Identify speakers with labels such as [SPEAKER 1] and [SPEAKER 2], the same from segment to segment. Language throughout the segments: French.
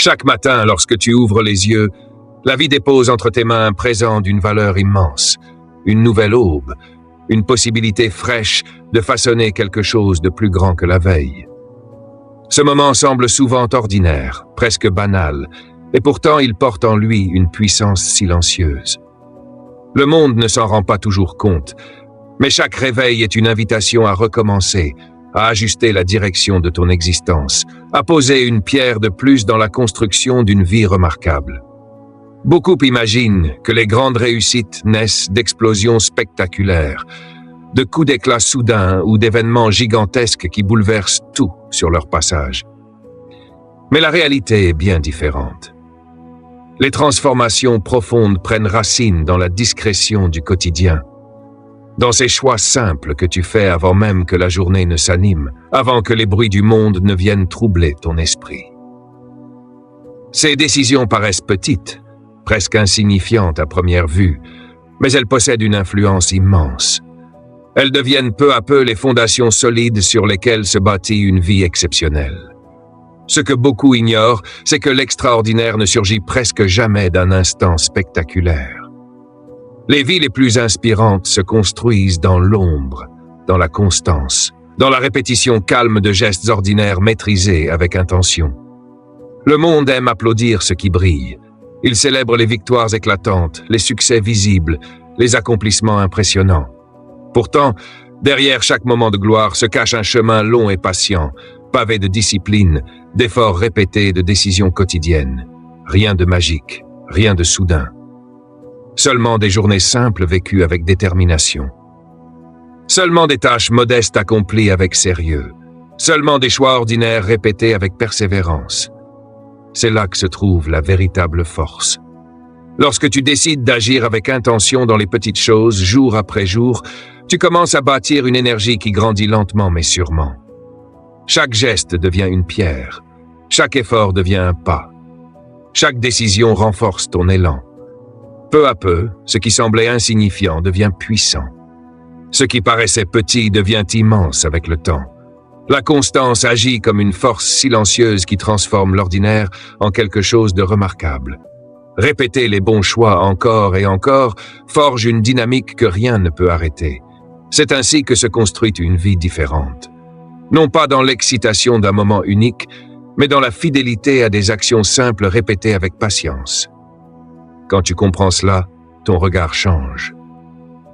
[SPEAKER 1] Chaque matin, lorsque tu ouvres les yeux, la vie dépose entre tes mains un présent d'une valeur immense, une nouvelle aube, une possibilité fraîche de façonner quelque chose de plus grand que la veille. Ce moment semble souvent ordinaire, presque banal, et pourtant il porte en lui une puissance silencieuse. Le monde ne s'en rend pas toujours compte, mais chaque réveil est une invitation à recommencer, à ajuster la direction de ton existence, à poser une pierre de plus dans la construction d'une vie remarquable. Beaucoup imaginent que les grandes réussites naissent d'explosions spectaculaires, de coups d'éclat soudains ou d'événements gigantesques qui bouleversent tout sur leur passage. Mais la réalité est bien différente. Les transformations profondes prennent racine dans la discrétion du quotidien, dans ces choix simples que tu fais avant même que la journée ne s'anime, avant que les bruits du monde ne viennent troubler ton esprit. Ces décisions paraissent petites, presque insignifiantes à première vue, mais elles possèdent une influence immense. Elles deviennent peu à peu les fondations solides sur lesquelles se bâtit une vie exceptionnelle. Ce que beaucoup ignorent, c'est que l'extraordinaire ne surgit presque jamais d'un instant spectaculaire. Les vies les plus inspirantes se construisent dans l'ombre, dans la constance, dans la répétition calme de gestes ordinaires maîtrisés avec intention. Le monde aime applaudir ce qui brille. Il célèbre les victoires éclatantes, les succès visibles, les accomplissements impressionnants. Pourtant, derrière chaque moment de gloire se cache un chemin long et patient, pavé de discipline, d'efforts répétés, de décisions quotidiennes. Rien de magique, rien de soudain. Seulement des journées simples vécues avec détermination. Seulement des tâches modestes accomplies avec sérieux. Seulement des choix ordinaires répétés avec persévérance. C'est là que se trouve la véritable force. Lorsque tu décides d'agir avec intention dans les petites choses, jour après jour, tu commences à bâtir une énergie qui grandit lentement mais sûrement. Chaque geste devient une pierre. Chaque effort devient un pas. Chaque décision renforce ton élan. Peu à peu, ce qui semblait insignifiant devient puissant. Ce qui paraissait petit devient immense avec le temps. La constance agit comme une force silencieuse qui transforme l'ordinaire en quelque chose de remarquable. Répéter les bons choix encore et encore forge une dynamique que rien ne peut arrêter. C'est ainsi que se construit une vie différente. Non pas dans l'excitation d'un moment unique, mais dans la fidélité à des actions simples répétées avec patience. Quand tu comprends cela, ton regard change.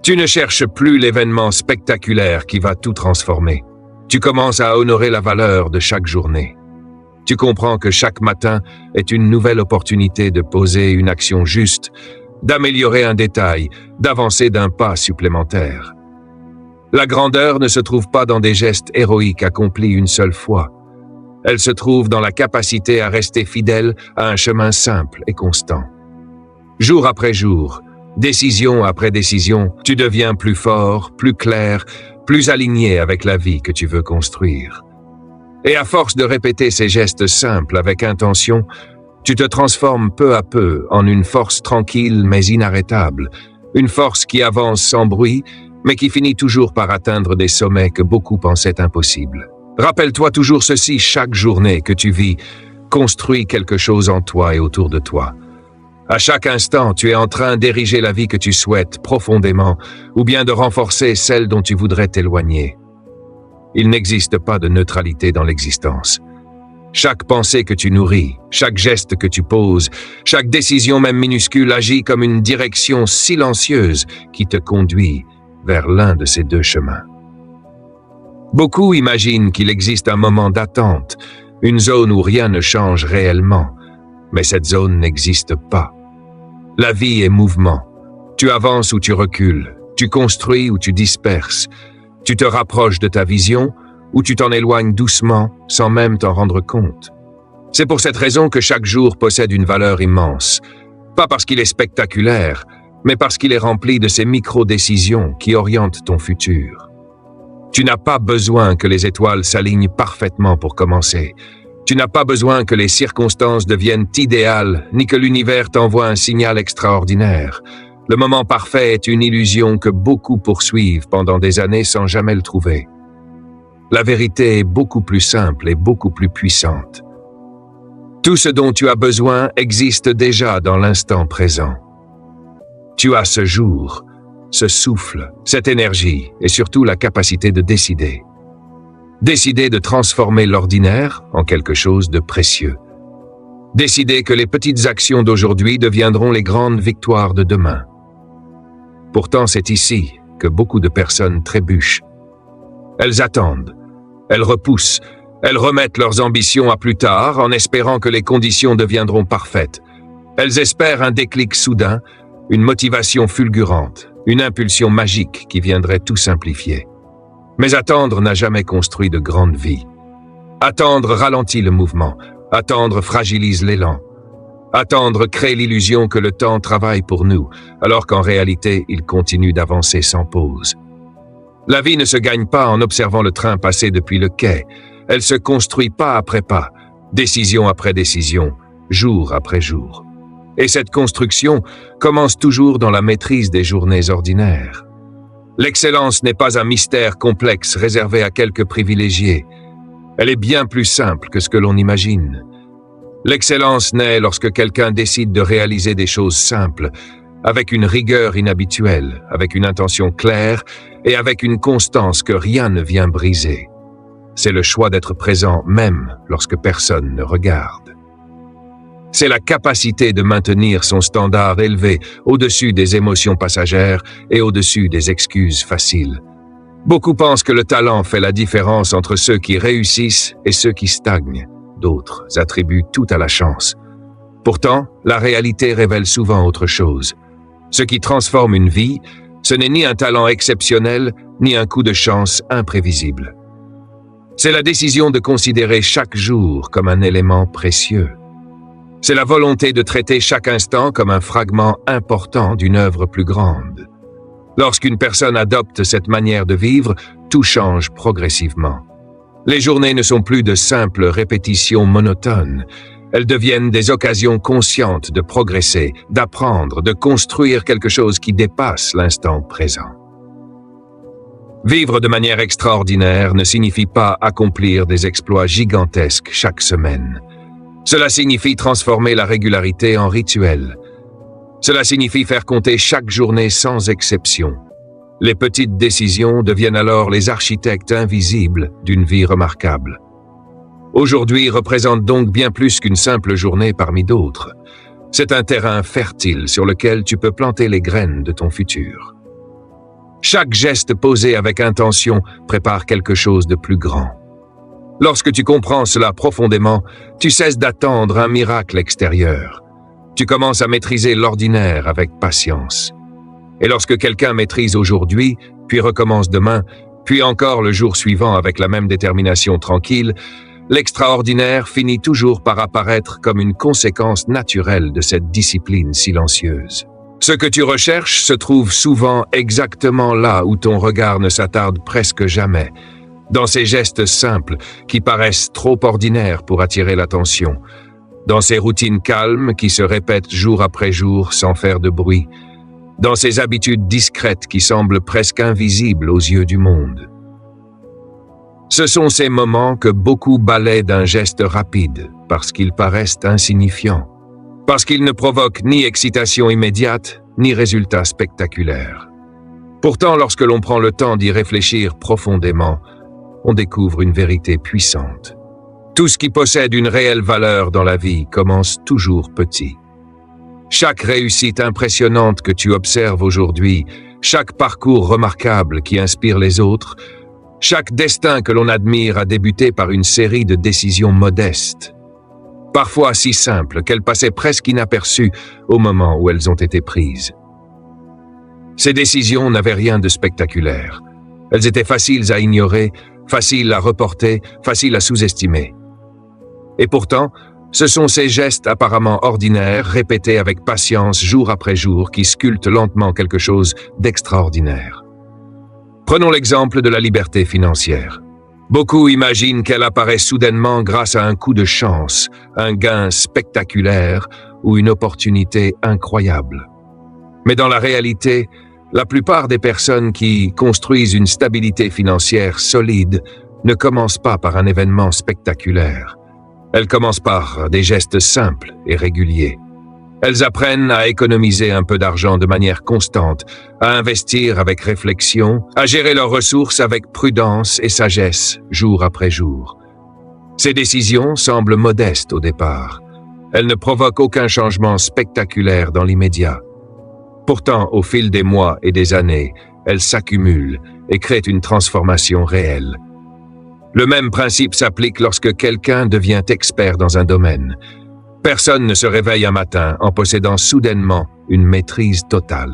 [SPEAKER 1] Tu ne cherches plus l'événement spectaculaire qui va tout transformer. Tu commences à honorer la valeur de chaque journée. Tu comprends que chaque matin est une nouvelle opportunité de poser une action juste, d'améliorer un détail, d'avancer d'un pas supplémentaire. La grandeur ne se trouve pas dans des gestes héroïques accomplis une seule fois. Elle se trouve dans la capacité à rester fidèle à un chemin simple et constant. Jour après jour, décision après décision, tu deviens plus fort, plus clair, plus aligné avec la vie que tu veux construire. Et à force de répéter ces gestes simples avec intention, tu te transformes peu à peu en une force tranquille mais inarrêtable, une force qui avance sans bruit, mais qui finit toujours par atteindre des sommets que beaucoup pensaient impossibles. Rappelle-toi toujours ceci, chaque journée que tu vis construit quelque chose en toi et autour de toi. À chaque instant, tu es en train d'ériger la vie que tu souhaites profondément, ou bien de renforcer celle dont tu voudrais t'éloigner. Il n'existe pas de neutralité dans l'existence. Chaque pensée que tu nourris, chaque geste que tu poses, chaque décision même minuscule agit comme une direction silencieuse qui te conduit vers l'un de ces deux chemins. Beaucoup imaginent qu'il existe un moment d'attente, une zone où rien ne change réellement, mais cette zone n'existe pas. La vie est mouvement. Tu avances ou tu recules, tu construis ou tu disperses, tu te rapproches de ta vision ou tu t'en éloignes doucement sans même t'en rendre compte. C'est pour cette raison que chaque jour possède une valeur immense, pas parce qu'il est spectaculaire, mais parce qu'il est rempli de ces micro-décisions qui orientent ton futur. Tu n'as pas besoin que les étoiles s'alignent parfaitement pour commencer. Tu n'as pas besoin que les circonstances deviennent idéales, ni que l'univers t'envoie un signal extraordinaire. Le moment parfait est une illusion que beaucoup poursuivent pendant des années sans jamais le trouver. La vérité est beaucoup plus simple et beaucoup plus puissante. Tout ce dont tu as besoin existe déjà dans l'instant présent. Tu as ce jour, ce souffle, cette énergie et surtout la capacité de décider. Décider de transformer l'ordinaire en quelque chose de précieux. Décider que les petites actions d'aujourd'hui deviendront les grandes victoires de demain. Pourtant, c'est ici que beaucoup de personnes trébuchent. Elles attendent, elles repoussent, elles remettent leurs ambitions à plus tard en espérant que les conditions deviendront parfaites. Elles espèrent un déclic soudain, une motivation fulgurante, une impulsion magique qui viendrait tout simplifier. Mais attendre n'a jamais construit de grande vie. Attendre ralentit le mouvement, attendre fragilise l'élan. Attendre crée l'illusion que le temps travaille pour nous, alors qu'en réalité, il continue d'avancer sans pause. La vie ne se gagne pas en observant le train passer depuis le quai. Elle se construit pas après pas, décision après décision, jour après jour. Et cette construction commence toujours dans la maîtrise des journées ordinaires. L'excellence n'est pas un mystère complexe réservé à quelques privilégiés. Elle est bien plus simple que ce que l'on imagine. L'excellence naît lorsque quelqu'un décide de réaliser des choses simples, avec une rigueur inhabituelle, avec une intention claire et avec une constance que rien ne vient briser. C'est le choix d'être présent même lorsque personne ne regarde. C'est la capacité de maintenir son standard élevé au-dessus des émotions passagères et au-dessus des excuses faciles. Beaucoup pensent que le talent fait la différence entre ceux qui réussissent et ceux qui stagnent. D'autres attribuent tout à la chance. Pourtant, la réalité révèle souvent autre chose. Ce qui transforme une vie, ce n'est ni un talent exceptionnel, ni un coup de chance imprévisible. C'est la décision de considérer chaque jour comme un élément précieux. C'est la volonté de traiter chaque instant comme un fragment important d'une œuvre plus grande. Lorsqu'une personne adopte cette manière de vivre, tout change progressivement. Les journées ne sont plus de simples répétitions monotones. Elles deviennent des occasions conscientes de progresser, d'apprendre, de construire quelque chose qui dépasse l'instant présent. Vivre de manière extraordinaire ne signifie pas accomplir des exploits gigantesques chaque semaine. Cela signifie transformer la régularité en rituel. Cela signifie faire compter chaque journée sans exception. Les petites décisions deviennent alors les architectes invisibles d'une vie remarquable. Aujourd'hui représente donc bien plus qu'une simple journée parmi d'autres. C'est un terrain fertile sur lequel tu peux planter les graines de ton futur. Chaque geste posé avec intention prépare quelque chose de plus grand. Lorsque tu comprends cela profondément, tu cesses d'attendre un miracle extérieur. Tu commences à maîtriser l'ordinaire avec patience. Et lorsque quelqu'un maîtrise aujourd'hui, puis recommence demain, puis encore le jour suivant avec la même détermination tranquille, l'extraordinaire finit toujours par apparaître comme une conséquence naturelle de cette discipline silencieuse. Ce que tu recherches se trouve souvent exactement là où ton regard ne s'attarde presque jamais, dans ces gestes simples qui paraissent trop ordinaires pour attirer l'attention, dans ces routines calmes qui se répètent jour après jour sans faire de bruit, dans ces habitudes discrètes qui semblent presque invisibles aux yeux du monde. Ce sont ces moments que beaucoup balaient d'un geste rapide parce qu'ils paraissent insignifiants, parce qu'ils ne provoquent ni excitation immédiate, ni résultat spectaculaire. Pourtant, lorsque l'on prend le temps d'y réfléchir profondément, on découvre une vérité puissante. Tout ce qui possède une réelle valeur dans la vie commence toujours petit. Chaque réussite impressionnante que tu observes aujourd'hui, chaque parcours remarquable qui inspire les autres, chaque destin que l'on admire a débuté par une série de décisions modestes, parfois si simples qu'elles passaient presque inaperçues au moment où elles ont été prises. Ces décisions n'avaient rien de spectaculaire. Elles étaient faciles à ignorer, faciles à reporter, faciles à sous-estimer. Et pourtant, ce sont ces gestes apparemment ordinaires, répétés avec patience jour après jour, qui sculptent lentement quelque chose d'extraordinaire. Prenons l'exemple de la liberté financière. Beaucoup imaginent qu'elle apparaît soudainement grâce à un coup de chance, un gain spectaculaire ou une opportunité incroyable. Mais dans la réalité, la plupart des personnes qui construisent une stabilité financière solide ne commencent pas par un événement spectaculaire. Elles commencent par des gestes simples et réguliers. Elles apprennent à économiser un peu d'argent de manière constante, à investir avec réflexion, à gérer leurs ressources avec prudence et sagesse, jour après jour. Ces décisions semblent modestes au départ. Elles ne provoquent aucun changement spectaculaire dans l'immédiat. Pourtant, au fil des mois et des années, elles s'accumulent et créent une transformation réelle. Le même principe s'applique lorsque quelqu'un devient expert dans un domaine. Personne ne se réveille un matin en possédant soudainement une maîtrise totale.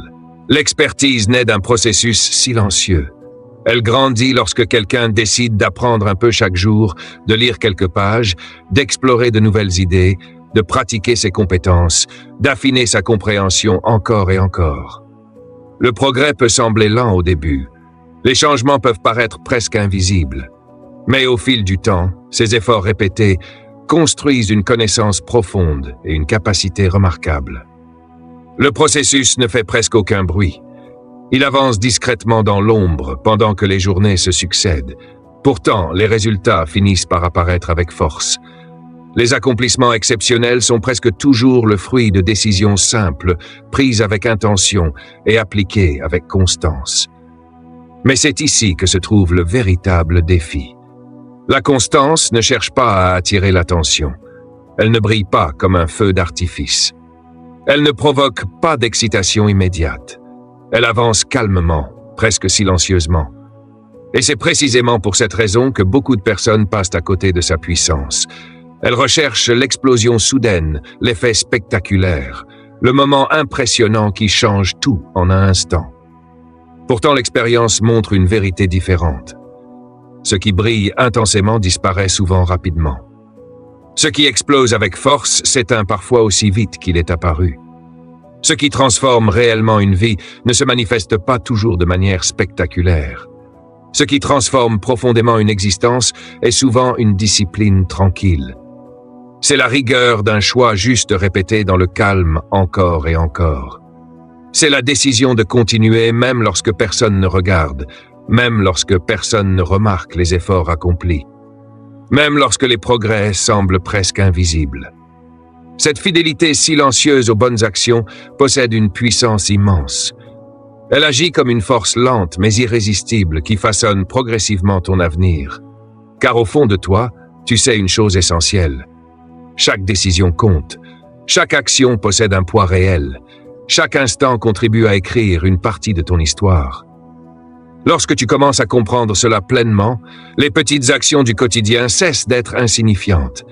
[SPEAKER 1] L'expertise naît d'un processus silencieux. Elle grandit lorsque quelqu'un décide d'apprendre un peu chaque jour, de lire quelques pages, d'explorer de nouvelles idées, de pratiquer ses compétences, d'affiner sa compréhension encore et encore. Le progrès peut sembler lent au début. Les changements peuvent paraître presque invisibles. Mais au fil du temps, ces efforts répétés construisent une connaissance profonde et une capacité remarquable. Le processus ne fait presque aucun bruit. Il avance discrètement dans l'ombre pendant que les journées se succèdent. Pourtant, les résultats finissent par apparaître avec force. Les accomplissements exceptionnels sont presque toujours le fruit de décisions simples, prises avec intention et appliquées avec constance. Mais c'est ici que se trouve le véritable défi. La constance ne cherche pas à attirer l'attention. Elle ne brille pas comme un feu d'artifice. Elle ne provoque pas d'excitation immédiate. Elle avance calmement, presque silencieusement. Et c'est précisément pour cette raison que beaucoup de personnes passent à côté de sa puissance. Elles recherchent l'explosion soudaine, l'effet spectaculaire, le moment impressionnant qui change tout en un instant. Pourtant, l'expérience montre une vérité différente. Ce qui brille intensément disparaît souvent rapidement. Ce qui explose avec force s'éteint parfois aussi vite qu'il est apparu. Ce qui transforme réellement une vie ne se manifeste pas toujours de manière spectaculaire. Ce qui transforme profondément une existence est souvent une discipline tranquille. C'est la rigueur d'un choix juste répété dans le calme encore et encore. C'est la décision de continuer même lorsque personne ne regarde, même lorsque personne ne remarque les efforts accomplis, même lorsque les progrès semblent presque invisibles. Cette fidélité silencieuse aux bonnes actions possède une puissance immense. Elle agit comme une force lente mais irrésistible qui façonne progressivement ton avenir. Car au fond de toi, tu sais une chose essentielle. Chaque décision compte. Chaque action possède un poids réel. Chaque instant contribue à écrire une partie de ton histoire. Lorsque tu commences à comprendre cela pleinement, les petites actions du quotidien cessent d'être insignifiantes.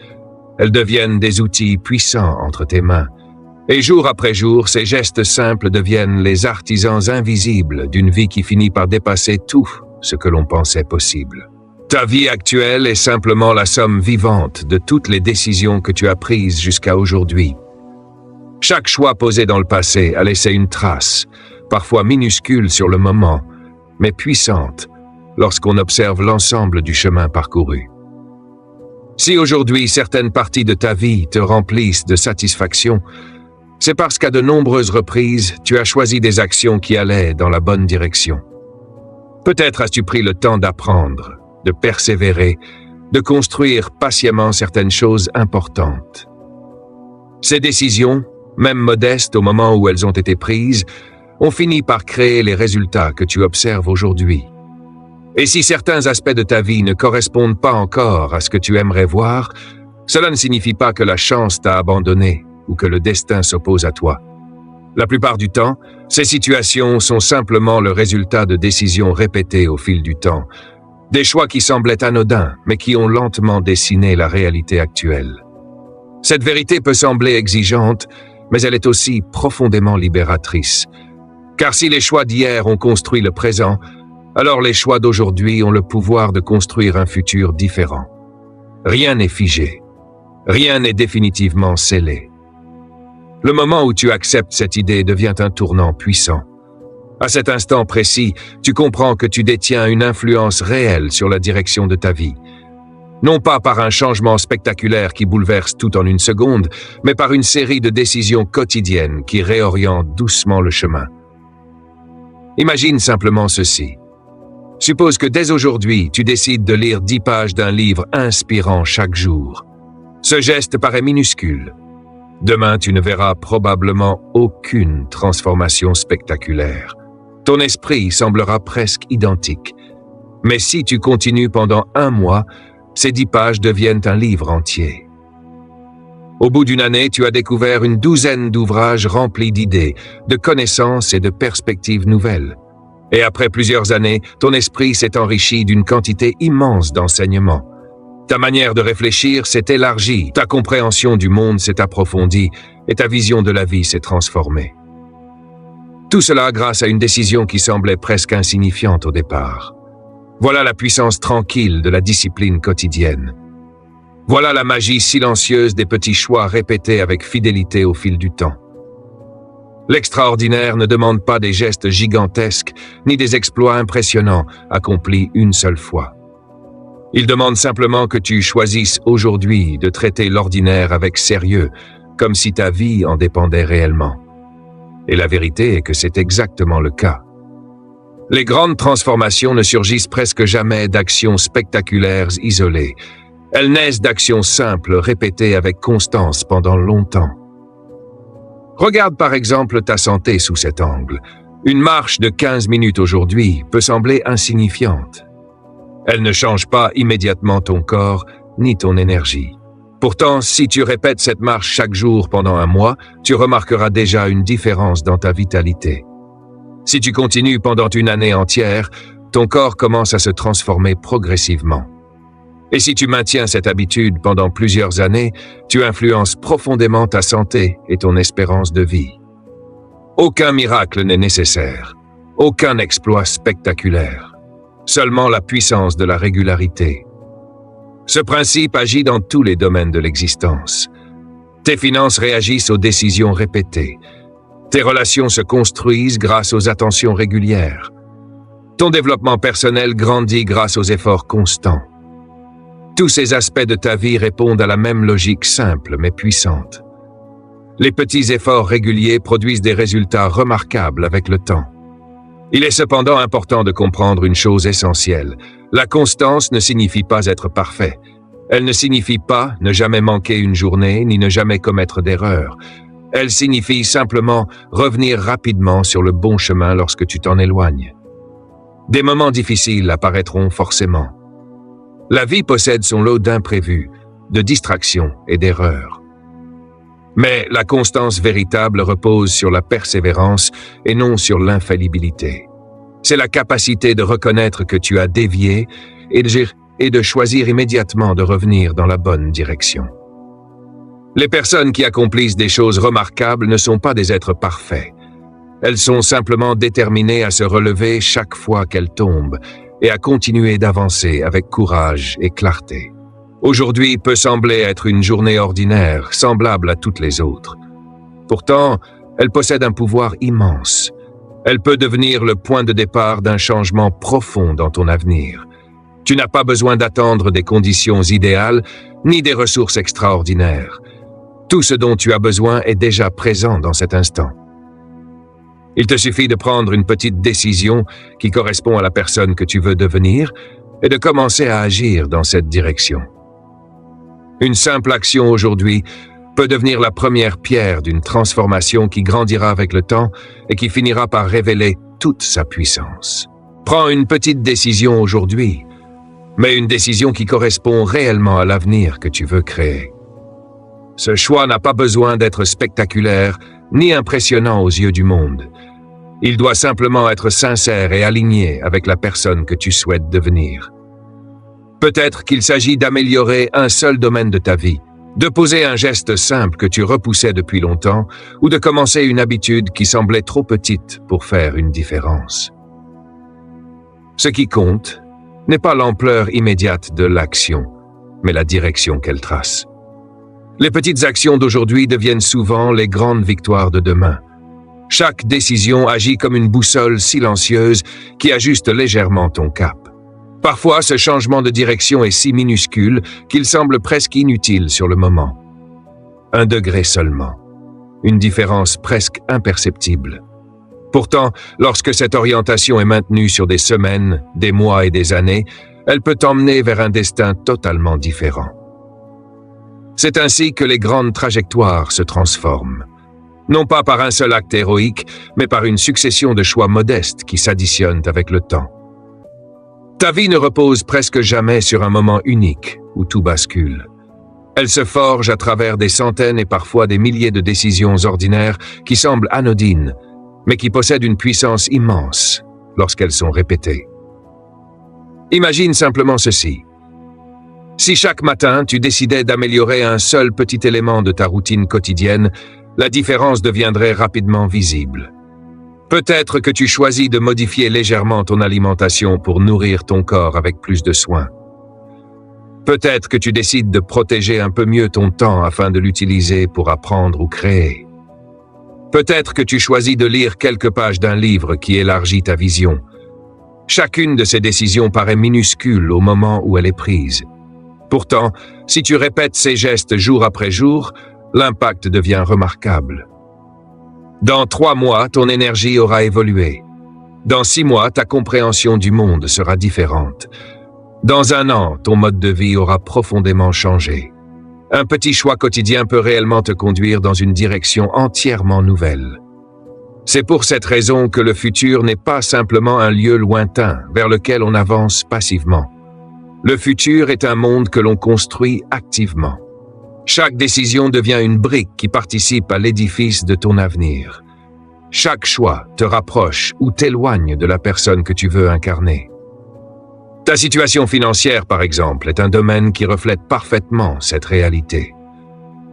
[SPEAKER 1] Elles deviennent des outils puissants entre tes mains. Et jour après jour, ces gestes simples deviennent les artisans invisibles d'une vie qui finit par dépasser tout ce que l'on pensait possible. Ta vie actuelle est simplement la somme vivante de toutes les décisions que tu as prises jusqu'à aujourd'hui. Chaque choix posé dans le passé a laissé une trace, parfois minuscule sur le moment, mais puissante lorsqu'on observe l'ensemble du chemin parcouru. Si aujourd'hui certaines parties de ta vie te remplissent de satisfaction, c'est parce qu'à de nombreuses reprises, tu as choisi des actions qui allaient dans la bonne direction. Peut-être as-tu pris le temps d'apprendre, de persévérer, de construire patiemment certaines choses importantes. Ces décisions, même modestes au moment où elles ont été prises, ont fini par créer les résultats que tu observes aujourd'hui. Et si certains aspects de ta vie ne correspondent pas encore à ce que tu aimerais voir, cela ne signifie pas que la chance t'a abandonné ou que le destin s'oppose à toi. La plupart du temps, ces situations sont simplement le résultat de décisions répétées au fil du temps, des choix qui semblaient anodins, mais qui ont lentement dessiné la réalité actuelle. Cette vérité peut sembler exigeante, mais elle est aussi profondément libératrice. Car si les choix d'hier ont construit le présent, alors les choix d'aujourd'hui ont le pouvoir de construire un futur différent. Rien n'est figé. Rien n'est définitivement scellé. Le moment où tu acceptes cette idée devient un tournant puissant. À cet instant précis, tu comprends que tu détiens une influence réelle sur la direction de ta vie. Non pas par un changement spectaculaire qui bouleverse tout en une seconde, mais par une série de décisions quotidiennes qui réorientent doucement le chemin. Imagine simplement ceci. Suppose que dès aujourd'hui, tu décides de lire 10 pages d'un livre inspirant chaque jour. Ce geste paraît minuscule. Demain, tu ne verras probablement aucune transformation spectaculaire. Ton esprit semblera presque identique. Mais si tu continues pendant 1 mois, ces 10 pages deviennent un livre entier. Au bout d'une année, tu as découvert une douzaine d'ouvrages remplis d'idées, de connaissances et de perspectives nouvelles. Et après plusieurs années, ton esprit s'est enrichi d'une quantité immense d'enseignements. Ta manière de réfléchir s'est élargie, ta compréhension du monde s'est approfondie et ta vision de la vie s'est transformée. Tout cela grâce à une décision qui semblait presque insignifiante au départ. Voilà la puissance tranquille de la discipline quotidienne. Voilà la magie silencieuse des petits choix répétés avec fidélité au fil du temps. L'extraordinaire ne demande pas des gestes gigantesques ni des exploits impressionnants accomplis une seule fois. Il demande simplement que tu choisisses aujourd'hui de traiter l'ordinaire avec sérieux, comme si ta vie en dépendait réellement. Et la vérité est que c'est exactement le cas. Les grandes transformations ne surgissent presque jamais d'actions spectaculaires isolées. Elles naissent d'actions simples répétées avec constance pendant longtemps. Regarde par exemple ta santé sous cet angle. Une marche de 15 minutes aujourd'hui peut sembler insignifiante. Elle ne change pas immédiatement ton corps ni ton énergie. Pourtant, si tu répètes cette marche chaque jour pendant 1 mois, tu remarqueras déjà une différence dans ta vitalité. Si tu continues pendant 1 année entière, ton corps commence à se transformer progressivement. Et si tu maintiens cette habitude pendant plusieurs années, tu influences profondément ta santé et ton espérance de vie. Aucun miracle n'est nécessaire, aucun exploit spectaculaire, seulement la puissance de la régularité. Ce principe agit dans tous les domaines de l'existence. Tes finances réagissent aux décisions répétées. Tes relations se construisent grâce aux attentions régulières. Ton développement personnel grandit grâce aux efforts constants. Tous ces aspects de ta vie répondent à la même logique simple mais puissante. Les petits efforts réguliers produisent des résultats remarquables avec le temps. Il est cependant important de comprendre une chose essentielle. La constance ne signifie pas être parfait. Elle ne signifie pas ne jamais manquer une journée ni ne jamais commettre d'erreurs. Elle signifie simplement revenir rapidement sur le bon chemin lorsque tu t'en éloignes. Des moments difficiles apparaîtront forcément. La vie possède son lot d'imprévus, de distractions et d'erreurs. Mais la constance véritable repose sur la persévérance et non sur l'infaillibilité. C'est la capacité de reconnaître que tu as dévié et de choisir immédiatement de revenir dans la bonne direction. Les personnes qui accomplissent des choses remarquables ne sont pas des êtres parfaits. Elles sont simplement déterminées à se relever chaque fois qu'elles tombent et à continuer d'avancer avec courage et clarté. Aujourd'hui peut sembler être une journée ordinaire, semblable à toutes les autres. Pourtant, elle possède un pouvoir immense. Elle peut devenir le point de départ d'un changement profond dans ton avenir. Tu n'as pas besoin d'attendre des conditions idéales, ni des ressources extraordinaires. Tout ce dont tu as besoin est déjà présent dans cet instant. Il te suffit de prendre une petite décision qui correspond à la personne que tu veux devenir et de commencer à agir dans cette direction. Une simple action aujourd'hui peut devenir la première pierre d'une transformation qui grandira avec le temps et qui finira par révéler toute sa puissance. Prends une petite décision aujourd'hui, mais une décision qui correspond réellement à l'avenir que tu veux créer. Ce choix n'a pas besoin d'être spectaculaire ni impressionnant aux yeux du monde. Il doit simplement être sincère et aligné avec la personne que tu souhaites devenir. Peut-être qu'il s'agit d'améliorer un seul domaine de ta vie, de poser un geste simple que tu repoussais depuis longtemps ou de commencer une habitude qui semblait trop petite pour faire une différence. Ce qui compte n'est pas l'ampleur immédiate de l'action, mais la direction qu'elle trace. Les petites actions d'aujourd'hui deviennent souvent les grandes victoires de demain. Chaque décision agit comme une boussole silencieuse qui ajuste légèrement ton cap. Parfois, ce changement de direction est si minuscule qu'il semble presque inutile sur le moment. 1 degré seulement. Une différence presque imperceptible. Pourtant, lorsque cette orientation est maintenue sur des semaines, des mois et des années, elle peut t'emmener vers un destin totalement différent. C'est ainsi que les grandes trajectoires se transforment. Non pas par un seul acte héroïque, mais par une succession de choix modestes qui s'additionnent avec le temps. Ta vie ne repose presque jamais sur un moment unique où tout bascule. Elle se forge à travers des centaines et parfois des milliers de décisions ordinaires qui semblent anodines, mais qui possèdent une puissance immense lorsqu'elles sont répétées. Imagine simplement ceci. Si chaque matin tu décidais d'améliorer un seul petit élément de ta routine quotidienne, la différence deviendrait rapidement visible. Peut-être que tu choisis de modifier légèrement ton alimentation pour nourrir ton corps avec plus de soin. Peut-être que tu décides de protéger un peu mieux ton temps afin de l'utiliser pour apprendre ou créer. Peut-être que tu choisis de lire quelques pages d'un livre qui élargit ta vision. Chacune de ces décisions paraît minuscule au moment où elle est prise. Pourtant, si tu répètes ces gestes jour après jour, l'impact devient remarquable. Dans 3 mois, ton énergie aura évolué. Dans 6 mois, ta compréhension du monde sera différente. Dans 1 an, ton mode de vie aura profondément changé. Un petit choix quotidien peut réellement te conduire dans une direction entièrement nouvelle. C'est pour cette raison que le futur n'est pas simplement un lieu lointain vers lequel on avance passivement. Le futur est un monde que l'on construit activement. Chaque décision devient une brique qui participe à l'édifice de ton avenir. Chaque choix te rapproche ou t'éloigne de la personne que tu veux incarner. Ta situation financière, par exemple, est un domaine qui reflète parfaitement cette réalité.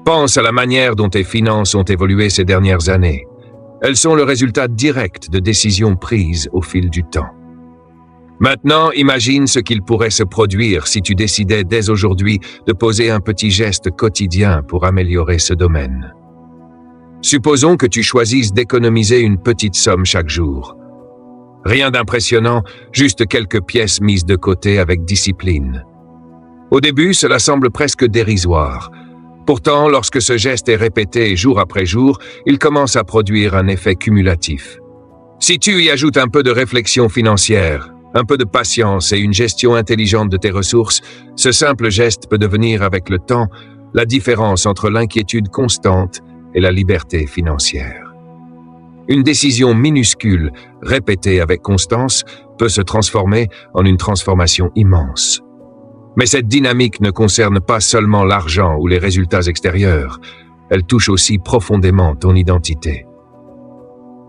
[SPEAKER 1] Pense à la manière dont tes finances ont évolué ces dernières années. Elles sont le résultat direct de décisions prises au fil du temps. Maintenant, imagine ce qu'il pourrait se produire si tu décidais dès aujourd'hui de poser un petit geste quotidien pour améliorer ce domaine. Supposons que tu choisisses d'économiser une petite somme chaque jour. Rien d'impressionnant, juste quelques pièces mises de côté avec discipline. Au début, cela semble presque dérisoire. Pourtant, lorsque ce geste est répété jour après jour, il commence à produire un effet cumulatif. Si tu y ajoutes un peu de réflexion financière, un peu de patience et une gestion intelligente de tes ressources, ce simple geste peut devenir avec le temps la différence entre l'inquiétude constante et la liberté financière. Une décision minuscule, répétée avec constance, peut se transformer en une transformation immense. Mais cette dynamique ne concerne pas seulement l'argent ou les résultats extérieurs, elle touche aussi profondément ton identité.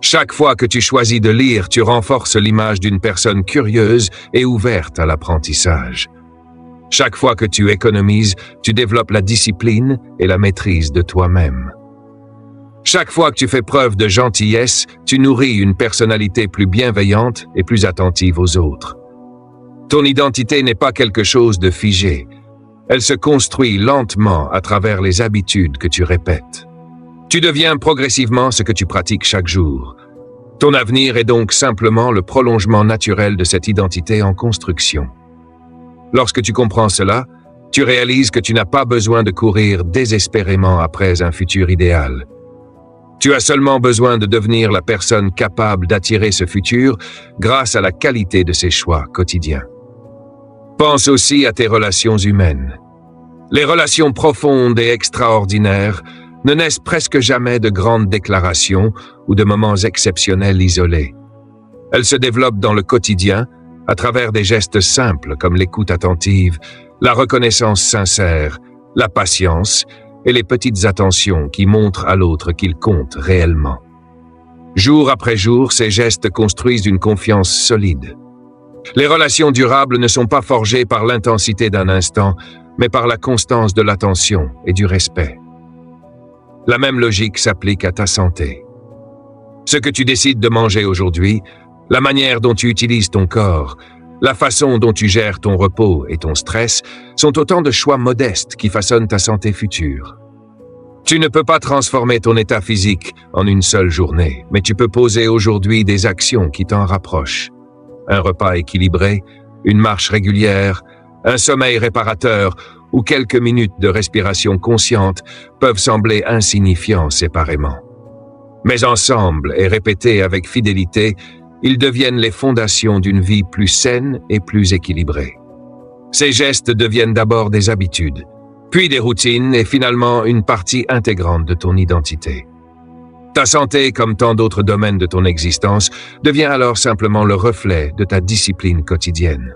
[SPEAKER 1] Chaque fois que tu choisis de lire, tu renforces l'image d'une personne curieuse et ouverte à l'apprentissage. Chaque fois que tu économises, tu développes la discipline et la maîtrise de toi-même. Chaque fois que tu fais preuve de gentillesse, tu nourris une personnalité plus bienveillante et plus attentive aux autres. Ton identité n'est pas quelque chose de figé. Elle se construit lentement à travers les habitudes que tu répètes. Tu deviens progressivement ce que tu pratiques chaque jour. Ton avenir est donc simplement le prolongement naturel de cette identité en construction. Lorsque tu comprends cela, tu réalises que tu n'as pas besoin de courir désespérément après un futur idéal. Tu as seulement besoin de devenir la personne capable d'attirer ce futur grâce à la qualité de ses choix quotidiens. Pense aussi à tes relations humaines. Les relations profondes et extraordinaires ne naissent presque jamais de grandes déclarations ou de moments exceptionnels isolés. Elles se développent dans le quotidien, à travers des gestes simples comme l'écoute attentive, la reconnaissance sincère, la patience et les petites attentions qui montrent à l'autre qu'il compte réellement. Jour après jour, ces gestes construisent une confiance solide. Les relations durables ne sont pas forgées par l'intensité d'un instant, mais par la constance de l'attention et du respect. La même logique s'applique à ta santé. Ce que tu décides de manger aujourd'hui, la manière dont tu utilises ton corps, la façon dont tu gères ton repos et ton stress sont autant de choix modestes qui façonnent ta santé future. Tu ne peux pas transformer ton état physique en une seule journée, mais tu peux poser aujourd'hui des actions qui t'en rapprochent. Un repas équilibré, une marche régulière, un sommeil réparateur ou quelques minutes de respiration consciente peuvent sembler insignifiants séparément. Mais ensemble et répétés avec fidélité, ils deviennent les fondations d'une vie plus saine et plus équilibrée. Ces gestes deviennent d'abord des habitudes, puis des routines et finalement une partie intégrante de ton identité. Ta santé, comme tant d'autres domaines de ton existence, devient alors simplement le reflet de ta discipline quotidienne.